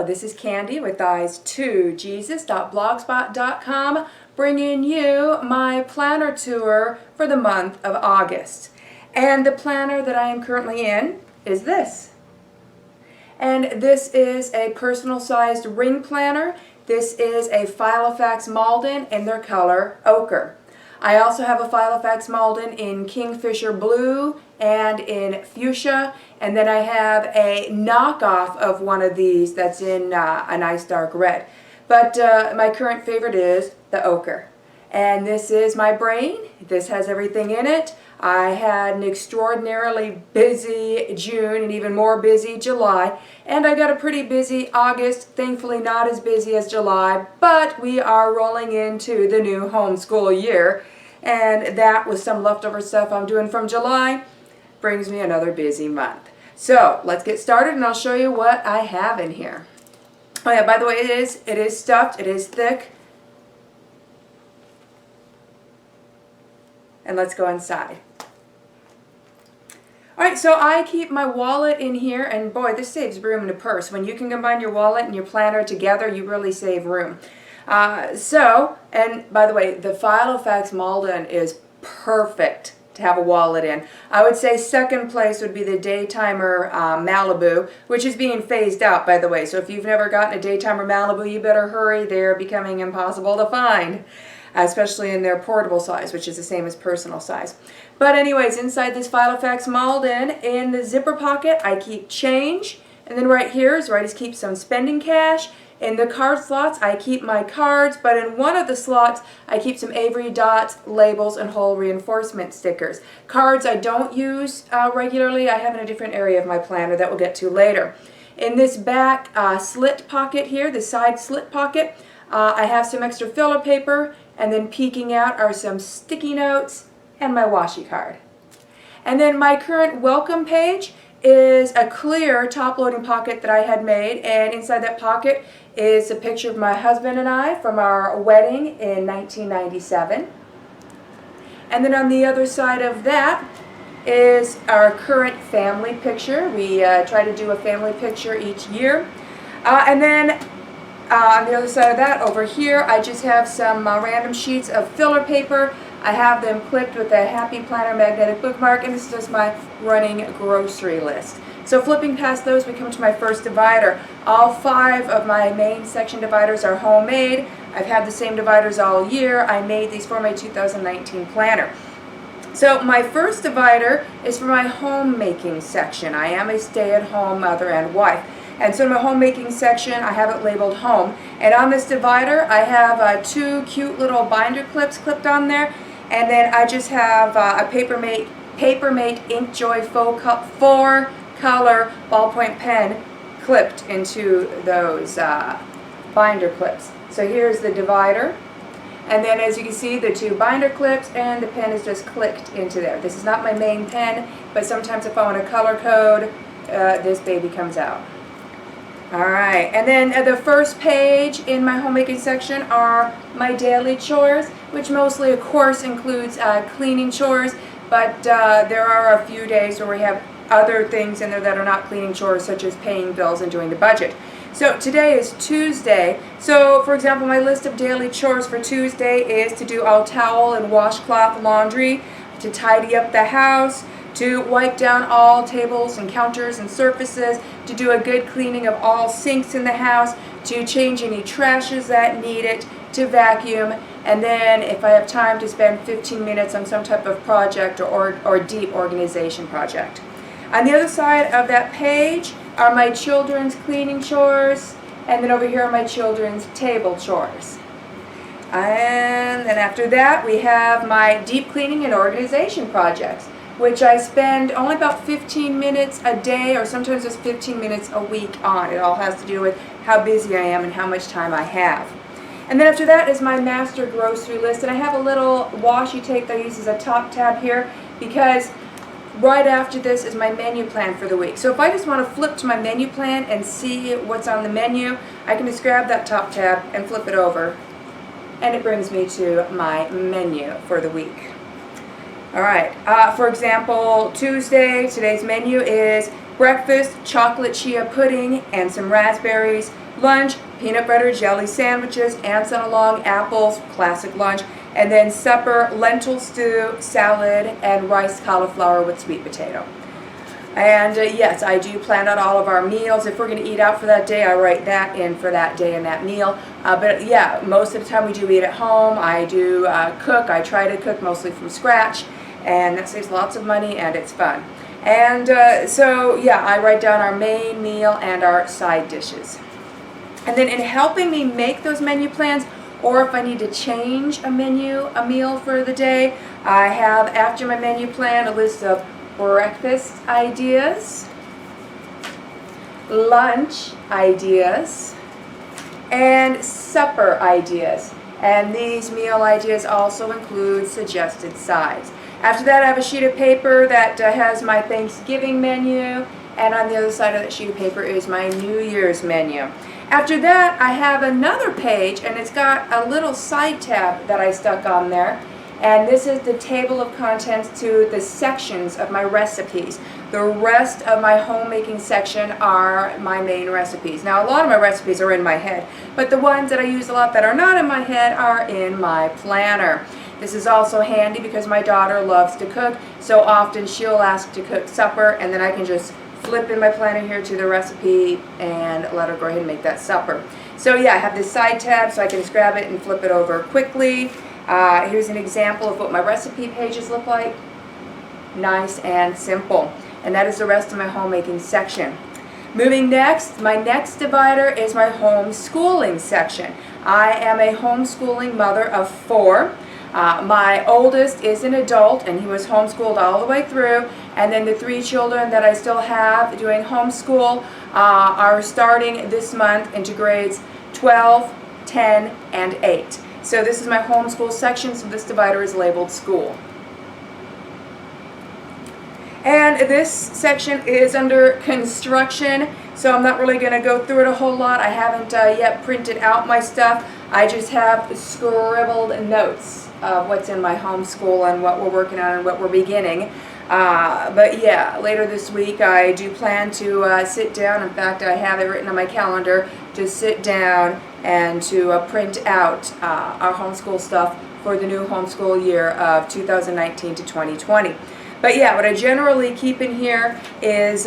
this is Candy with eyes2jesus.blogspot.com, bringing you my planner tour for the month of August. And the planner that I am currently in is this. And this is a personal sized ring planner. This is a Filofax Malden in their color ochre. I also have a Filofax Malden in Kingfisher Blue and in Fuchsia, and then I have a knockoff of one of these that's in a nice dark red. But my current favorite is the ochre. And this is my brain. This has everything in it. I had an extraordinarily busy June and even more busy July, and I got a pretty busy August, thankfully not as busy as July, but we are rolling into the new homeschool year, and that with some leftover stuff I'm doing from July brings me another busy month. So let's get started and I'll show you what I have in here. Oh yeah, by the way, it is stuffed, it is thick. And let's go inside. Alright, so I keep my wallet in here, and boy, this saves room in a purse. When you can combine your wallet and your planner together, you really save room. And by the way, the Filofax Malden is perfect to have a wallet in. I would say second place would be the Daytimer Malibu, which is being phased out, by the way. So if you've never gotten a Daytimer Malibu, you better hurry. They're becoming impossible to find, especially in their portable size, which is the same as personal size. But anyways, inside this Filofax Malden, in the zipper pocket, I keep change. And then right here is where I just keep some spending cash. In the card slots, I keep my cards, but in one of the slots, I keep some Avery dots, labels, and hole reinforcement stickers. Cards I don't use regularly. I have in a different area of my planner that we'll get to later. In this back slit pocket here, the side slit pocket, I have some extra filler paper, and then peeking out are some sticky notes and my washi card. And then my current welcome page is a clear top-loading pocket that I had made, and inside that pocket is a picture of my husband and I from our wedding in 1997. And then on the other side of that is our current family picture. We try to do a family picture each year. And then on the other side of that, over here, I just have some random sheets of filler paper. I have them clipped with a Happy Planner magnetic bookmark, and this is just my running grocery list. So flipping past those, we come to my first divider. All 5 of my main section dividers are homemade. I've had the same dividers all year. I made these for my 2019 planner. So my first divider is for my homemaking section. I am a stay-at-home mother and wife. And so in my homemaking section, I have it labeled home. And on this divider, I have 2 cute little binder clips clipped on there. And then I just have a Papermate Inkjoy 4-color ballpoint pen clipped into those binder clips. So here's the divider. And then as you can see, the 2 binder clips and the pen is just clicked into there. This is not my main pen, but sometimes if I want to color code, this baby comes out. Alright, and then the first page in my homemaking section are my daily chores, which mostly, of course, includes cleaning chores, but there are a few days where we have other things in there that are not cleaning chores, such as paying bills and doing the budget. So today is Tuesday, so for example, my list of daily chores for Tuesday is to do all towel and washcloth laundry, to tidy up the house, to wipe down all tables and counters and surfaces, to do a good cleaning of all sinks in the house, to change any trashes that need it, to vacuum, and then if I have time to spend 15 minutes on some type of project or deep organization project. On the other side of that page are my children's cleaning chores, and then over here are my children's table chores. And then after that we have my deep cleaning and organization projects, which I spend only about 15 minutes a day, or sometimes just 15 minutes a week on. It all has to do with how busy I am and how much time I have. And then after that is my master grocery list, and I have a little washi tape that I use as a top tab here, because right after this is my menu plan for the week. So if I just want to flip to my menu plan and see what's on the menu, I can just grab that top tab and flip it over, and it brings me to my menu for the week. Alright, for example, Tuesday, today's menu is breakfast, chocolate chia pudding, and some raspberries, Lunch, peanut butter jelly sandwiches, ants on a log, apples, classic lunch. And then supper, lentil stew, salad, and rice cauliflower with sweet potato. And yes, I do plan out all of our meals. If we're going to eat out for that day, I write that in for that day and that meal. But yeah, most of the time we do eat at home. I do cook. I try to cook mostly from scratch, and that saves lots of money and it's fun. And so yeah, I write down our main meal and our side dishes. And then in helping me make those menu plans, or if I need to change a meal for the day, I have, after my menu plan, a list of breakfast ideas, lunch ideas, and supper ideas. And these meal ideas also include suggested sides. After that, I have a sheet of paper that has my Thanksgiving menu, and on the other side of that sheet of paper is my New Year's menu. After that, I have another page, and it's got a little side tab that I stuck on there. And this is the table of contents to the sections of my recipes. The rest of my homemaking section are my main recipes. Now, a lot of my recipes are in my head, but the ones that I use a lot that are not in my head are in my planner. This is also handy because my daughter loves to cook, so often she'll ask to cook supper, and then I can just flip in my planner here to the recipe and let her go ahead and make that supper. So yeah, I have this side tab so I can just grab it and flip it over quickly. Here's an example of what my recipe pages look like. Nice and simple. And that is the rest of my homemaking section. Moving next, my next divider is my homeschooling section. I am a homeschooling mother of 4. My oldest is an adult, and he was homeschooled all the way through, and then the 3 children that I still have doing homeschool are starting this month into grades 12, 10, and 8. So this is my homeschool section, so this divider is labeled school. And this section is under construction, so I'm not really going to go through it a whole lot. I haven't yet printed out my stuff. I just have scribbled notes of what's in my homeschool and what we're working on and what we're beginning. But yeah, later this week I do plan to sit down. In fact, I have it written on my calendar to sit down and to print out our homeschool stuff for the new homeschool year of 2019 to 2020. But yeah, what I generally keep in here is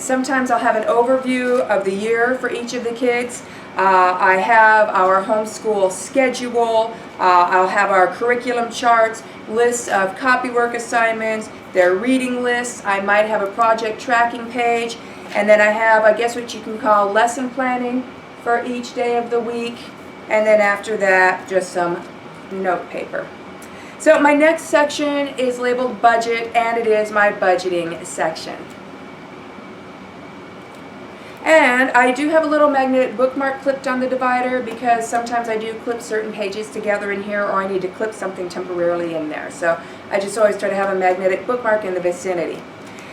sometimes I'll have an overview of the year for each of the kids. I have our homeschool schedule. I'll have our curriculum charts, lists of copywork assignments, their reading lists. I might have a project tracking page. And then I have, I guess, what you can call lesson planning for each day of the week. And then after that, just some note paper. So my next section is labeled budget, and it is my budgeting section. And I do have a little magnetic bookmark clipped on the divider because sometimes I do clip certain pages together in here, or I need to clip something temporarily in there. So I just always try to have a magnetic bookmark in the vicinity.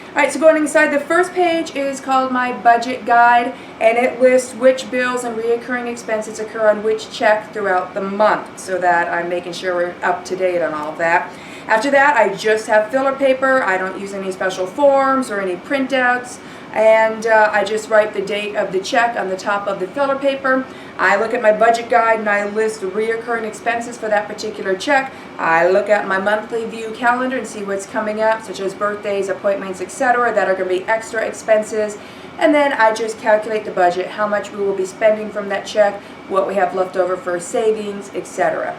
Alright, so going inside, the first page is called my budget guide, and it lists which bills and reoccurring expenses occur on which check throughout the month, so that I'm making sure we're up to date on all of that. After that, I just have filler paper. I don't use any special forms or any printouts, and I just write the date of the check on the top of the filler paper. I look at my budget guide and I list the reoccurring expenses for that particular check. I look at my monthly view calendar and see what's coming up, such as birthdays, appointments, etc., that are going to be extra expenses. And then I just calculate the budget, how much we will be spending from that check, what we have left over for savings, etc.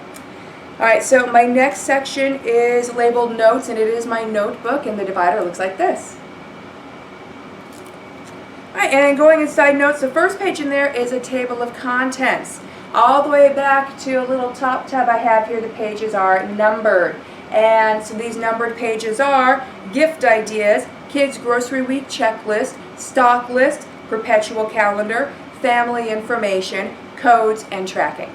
Alright, so my next section is labeled notes, and it is my notebook, and the divider looks like this. Alright, and going inside notes, the first page in there is a table of contents. All the way back to a little top tab I have here, the pages are numbered. And so these numbered pages are gift ideas, kids grocery week checklist, stock list, perpetual calendar, family information, codes, and tracking.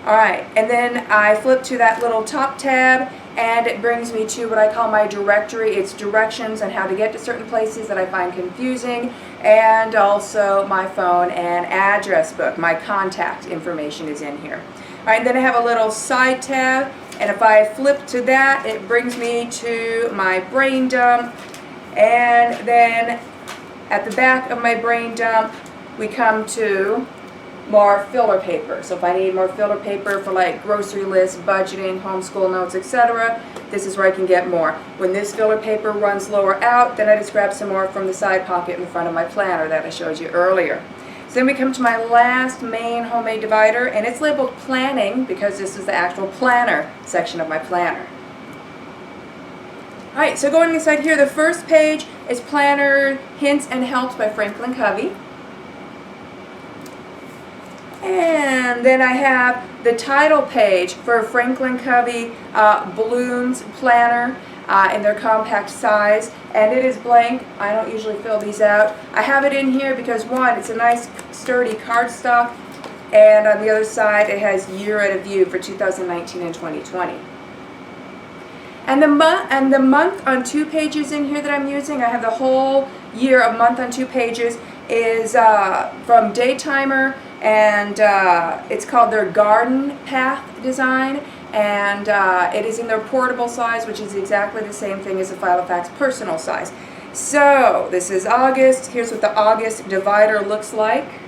Alright, and then I flip to that little top tab, and it brings me to what I call my directory. It's directions on how to get to certain places that I find confusing, and also my phone and address book. My contact information is in here. Alright, and then I have a little side tab, and if I flip to that, it brings me to my brain dump, and then at the back of my brain dump, we come to more filler paper. So if I need more filler paper for like grocery lists, budgeting, homeschool notes, etc., this is where I can get more. When this filler paper runs lower out, then I just grab some more from the side pocket in front of my planner that I showed you earlier. So then we come to my last main homemade divider, and it's labeled planning because this is the actual planner section of my planner. Alright, so going inside here, the first page is Planner Hints and Helps by Franklin Covey. And then I have the title page for Franklin Covey Balloons Planner in their compact size, and it is blank. I don't usually fill these out. I have it in here because, one, it's a nice sturdy cardstock, and on the other side it has year at a view for 2019 and 2020. And the month on 2 pages in here that I'm using, I have the whole year of month on 2 pages, is from Daytimer, and it's called their Garden Path design, and it is in their portable size, which is exactly the same thing as the Filofax personal size. So this is August. Here's what the August divider looks like.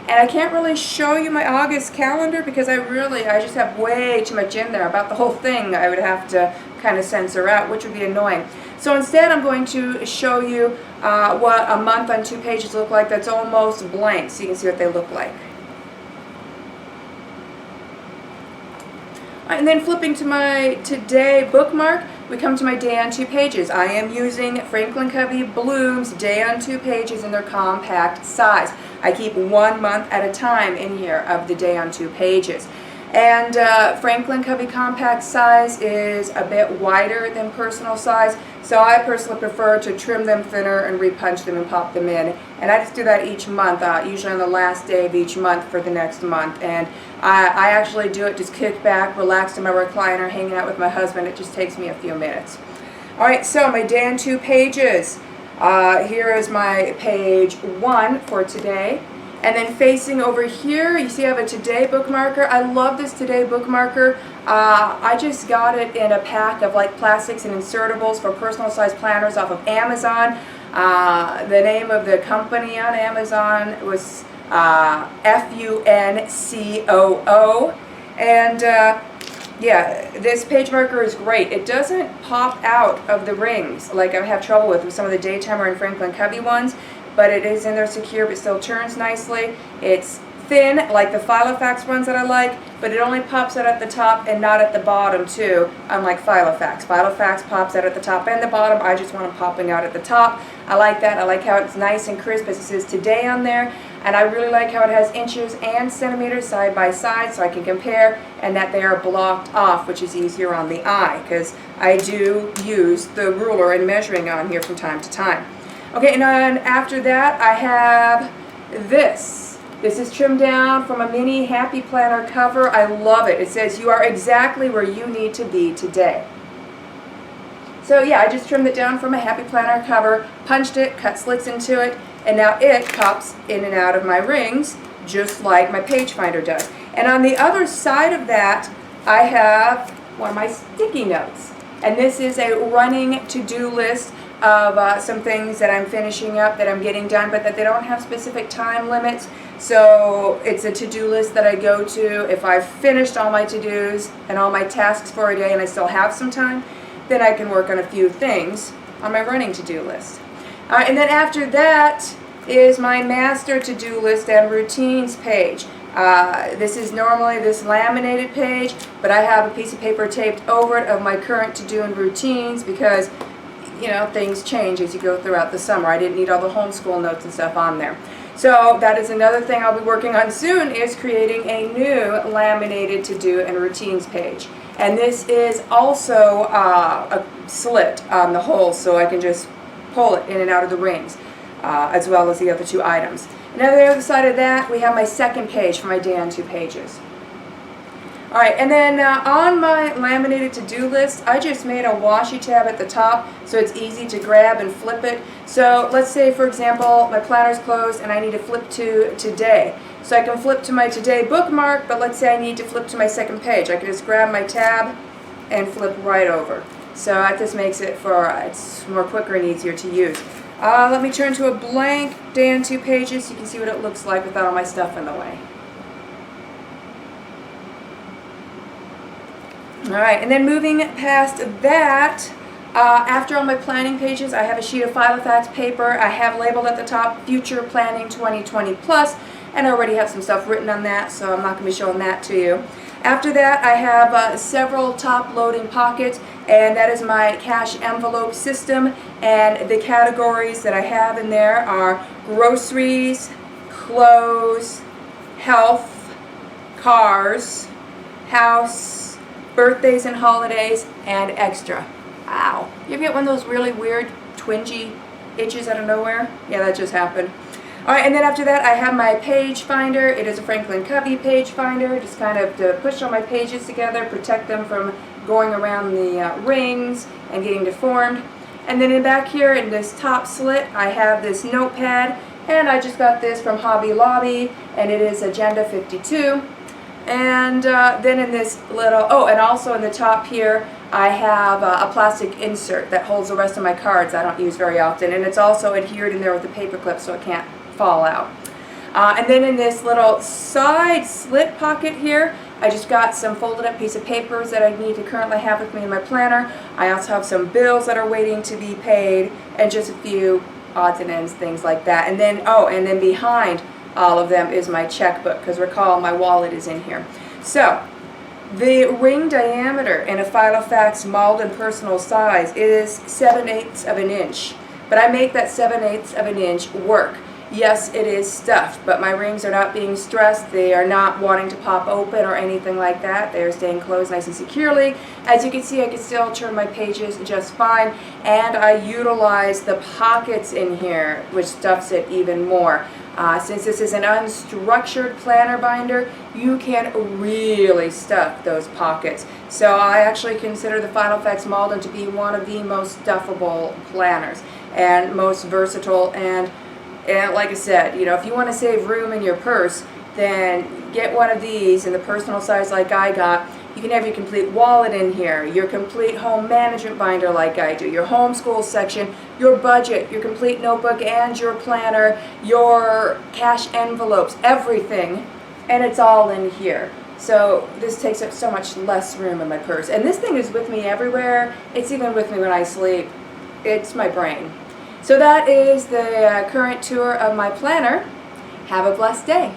And I can't really show you my August calendar because I just have way too much in there. About the whole thing I would have to kind of censor out, which would be annoying. So instead I'm going to show you what a month on 2 pages look like that's almost blank, so you can see what they look like. And then flipping to my Today bookmark, we come to my Day on 2 pages. I am using Franklin Covey Bloom's Day on 2 pages in their compact size. I keep 1 month at a time in here of the Day on 2 pages. And Franklin Covey compact size is a bit wider than personal size, so I personally prefer to trim them thinner and repunch them and pop them in. And I just do that each month, usually on the last day of each month for the next month. And I actually do it just kick back, relaxed in my recliner, hanging out with my husband. It just takes me a few minutes. Alright, so my Day on 2 pages. Here is my page 1 for today. And then facing over here, you see I have a Today bookmarker. I love this Today bookmarker. I just got it in a pack of like plastics and insertables for personal size planners off of Amazon. The name of the company on Amazon was Funcoo. And yeah, this page marker is great. It doesn't pop out of the rings like I have trouble with some of the Daytimer and Franklin Covey ones, but it is in there secure, but still turns nicely. It's thin, like the Filofax ones that I like, but it only pops out at the top and not at the bottom too, unlike Filofax. Filofax pops out at the top and the bottom. I just want them popping out at the top. I like that. I like how it's nice and crisp as it says Today on there, and I really like how it has inches and centimeters side by side so I can compare, and that they are blocked off, which is easier on the eye because I do use the ruler and measuring on here from time to time. Okay, and then after that I have this. This is trimmed down from a mini Happy Planner cover. I love it. It says, "You are exactly where you need to be today." So yeah, I just trimmed it down from a Happy Planner cover, punched it, cut slits into it, and now it pops in and out of my rings just like my page finder does. And on the other side of that, I have one of my sticky notes. And this is a running to-do list of some things that I'm finishing up, that I'm getting done, but that they don't have specific time limits. So it's a to-do list that I go to. If I've finished all my to-dos and all my tasks for a day and I still have some time, then I can work on a few things on my running to-do list. And then after that is my master to-do list and routines page. This is normally this laminated page, but I have a piece of paper taped over it of my current to-do and routines because, you know, things change as you go throughout the summer. I didn't need all the homeschool notes and stuff on there. So that is another thing I'll be working on soon, is creating a new laminated to-do and routines page. And this is also a slit on the hole, so I can just pull it in and out of the rings, as well as the other 2 items. And on the other side of that, we have my second page for my Day on 2 pages. Alright, and then on my laminated to-do list, I just made a washi tab at the top so it's easy to grab and flip it. So let's say, for example, my planner's closed and I need to flip to Today. So I can flip to my Today bookmark, but let's say I need to flip to my second page. I can just grab my tab and flip right over. So that just makes it for it's more quicker and easier to use. Let me turn to a blank day and 2 pages so you can see what it looks like without all my stuff in the way. Alright, and then moving past that, after all my planning pages, I have a sheet of Filofax paper. I have labeled at the top Future Planning 2020 Plus, and I already have some stuff written on that, so I'm not going to be showing that to you. After that, I have several top-loading pockets, and that is my cash envelope system, and the categories that I have in there are groceries, clothes, health, cars, house, birthdays and holidays, and extra. Ow. You ever get one of those really weird, twingy itches out of nowhere? Yeah, that just happened. Alright, and then after that I have my page finder. It is a Franklin Covey page finder, just kind of to push all my pages together, protect them from going around the rings and getting deformed. And then in back here in this top slit I have this notepad, and I just got this from Hobby Lobby, and it is Agenda 52. And then in this little, oh, and also in the top here I have a plastic insert that holds the rest of my cards I don't use very often, and it's also adhered in there with a paper clip so it can't fall out. And then in this little side slit pocket here, I just got some folded up piece of papers that I need to currently have with me in my planner. I also have some bills that are waiting to be paid, and just a few odds and ends, things like that. And then, oh, and then behind all of them is my checkbook, because recall my wallet is in here. So the ring diameter in a Filofax Malden personal size is 7/8 of an inch, but I make that 7/8 of an inch work. Yes, it is stuffed, but my rings are not being stressed. They are not wanting to pop open or anything like that. They are staying closed nice and securely. As you can see, I can still turn my pages just fine, and I utilize the pockets in here, which stuffs it even more. Since this is an unstructured planner binder, you can really stuff those pockets. So I actually consider the Filofax Malden to be one of the most stuffable planners and most versatile. And like I said, you know, if you want to save room in your purse, then get one of these in the personal size like I got. You can have your complete wallet in here, your complete home management binder like I do, your homeschool section, your budget, your complete notebook and your planner, your cash envelopes, everything, and it's all in here. So this takes up so much less room in my purse. And this thing is with me everywhere. It's even with me when I sleep. It's my brain. So that is the current tour of my planner. Have a blessed day.